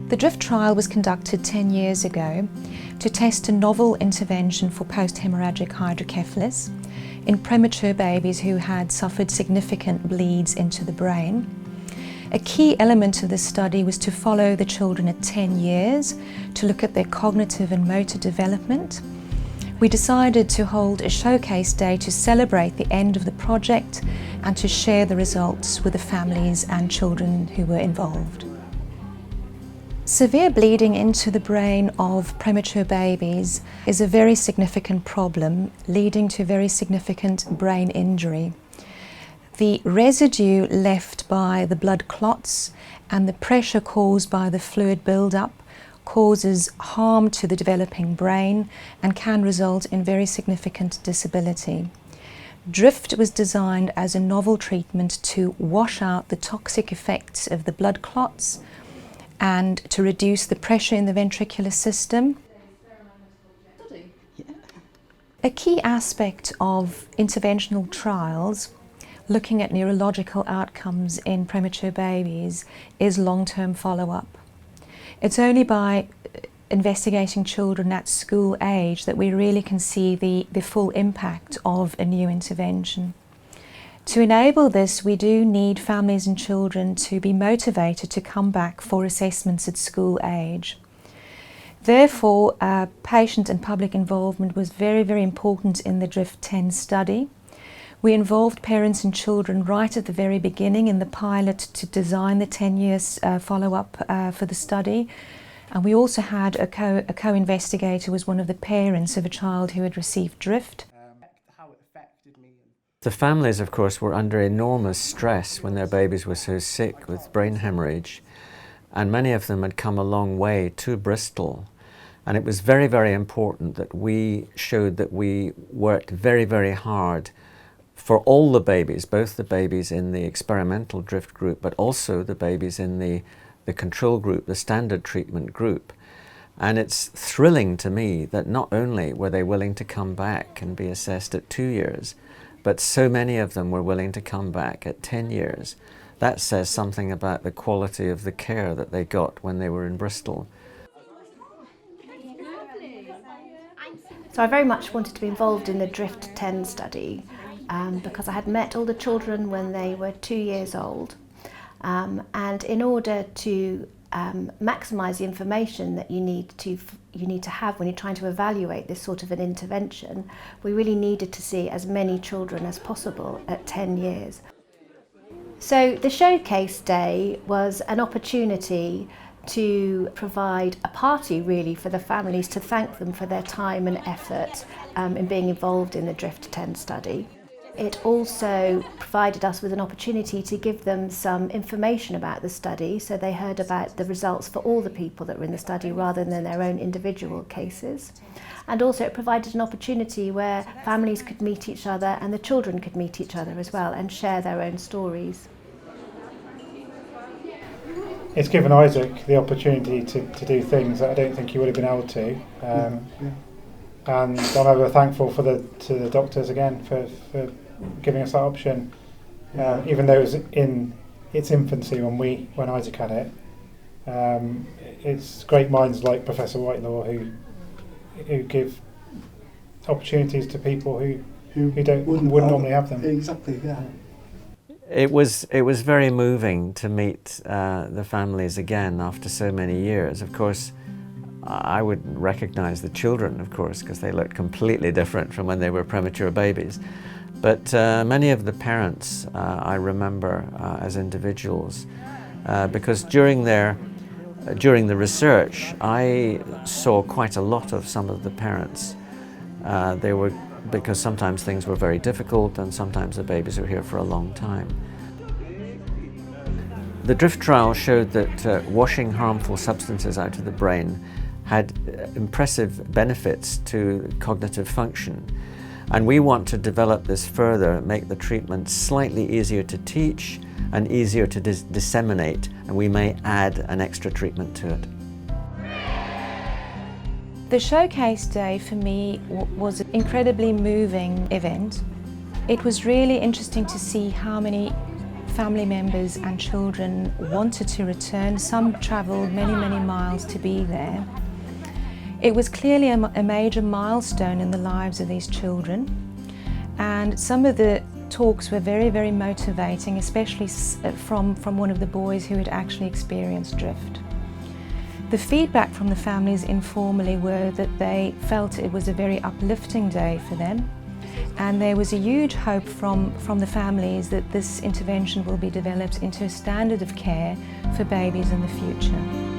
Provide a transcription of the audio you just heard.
The DRIFT trial was conducted 10 years ago to test a novel intervention for post-hemorrhagic hydrocephalus in premature babies who had suffered significant bleeds into the brain. A key element of this study was to follow the children at 10 years to look at their cognitive and motor development. We decided to hold a showcase day to celebrate the end of the project and to share the results with the families and children who were involved. Severe bleeding into the brain of premature babies is a very significant problem, leading to very significant brain injury. The residue left by the blood clots and the pressure caused by the fluid buildup causes harm to the developing brain and can result in very significant disability. DRIFT was designed as a novel treatment to wash out the toxic effects of the blood clots and to reduce the pressure in the ventricular system. A key aspect of interventional trials looking at neurological outcomes in premature babies is long-term follow-up. It's only by investigating children at school age that we really can see the full impact of a new intervention. To enable this, we do need families and children to be motivated to come back for assessments at school age. Therefore, patient and public involvement was very, very important in the DRIFT-10 study. We involved parents and children right at the very beginning in the pilot to design the 10 years follow-up for the study. And we also had a co-investigator who was one of the parents of a child who had received DRIFT. The families, of course, were under enormous stress when their babies were so sick with brain hemorrhage, and many of them had come a long way to Bristol. And it was very, very important that we showed that we worked very, very hard for all the babies, both the babies in the experimental DRIFT group, but also the babies in the control group, the standard treatment group. And it's thrilling to me that not only were they willing to come back and be assessed at 2 years, but so many of them were willing to come back at 10 years. That says something about the quality of the care that they got when they were in Bristol. So I very much wanted to be involved in the DRIFT-10 study because I had met all the children when they were 2 years old. And in order to maximise the information that you need to have when you're trying to evaluate this sort of an intervention, we really needed to see as many children as possible at 10 years. So the showcase day was an opportunity to provide a party really for the families to thank them for their time and effort in being involved in the DRIFT-10 study. It also provided us with an opportunity to give them some information about the study, so they heard about the results for all the people that were in the study rather than their own individual cases. And also it provided an opportunity where families could meet each other and the children could meet each other as well and share their own stories. It's given Isaac the opportunity to do things that I don't think he would have been able to. And I'm ever thankful to the doctors again for giving us that option, even though it was in its infancy when Isaac had it. It's great minds like Professor Whitelaw who give opportunities to people who wouldn't normally have them. Exactly, yeah. It was very moving to meet the families again after so many years. Of course, I would recognise the children, of course, because they looked completely different from when they were premature babies. But many of the parents I remember as individuals, because during the research I saw quite a lot of some of the parents. Because sometimes things were very difficult and sometimes the babies were here for a long time. The DRIFT trial showed that washing harmful substances out of the brain had impressive benefits to cognitive function. And we want to develop this further, make the treatment slightly easier to teach and easier to disseminate, and we may add an extra treatment to it. The showcase day for me was an incredibly moving event. It was really interesting to see how many family members and children wanted to return. Some travelled many, many miles to be there. It was clearly a major milestone in the lives of these children, and some of the talks were very, very motivating, especially from one of the boys who had actually experienced drift. The feedback from the families informally were that they felt it was a very uplifting day for them, and there was a huge hope from the families that this intervention will be developed into a standard of care for babies in the future.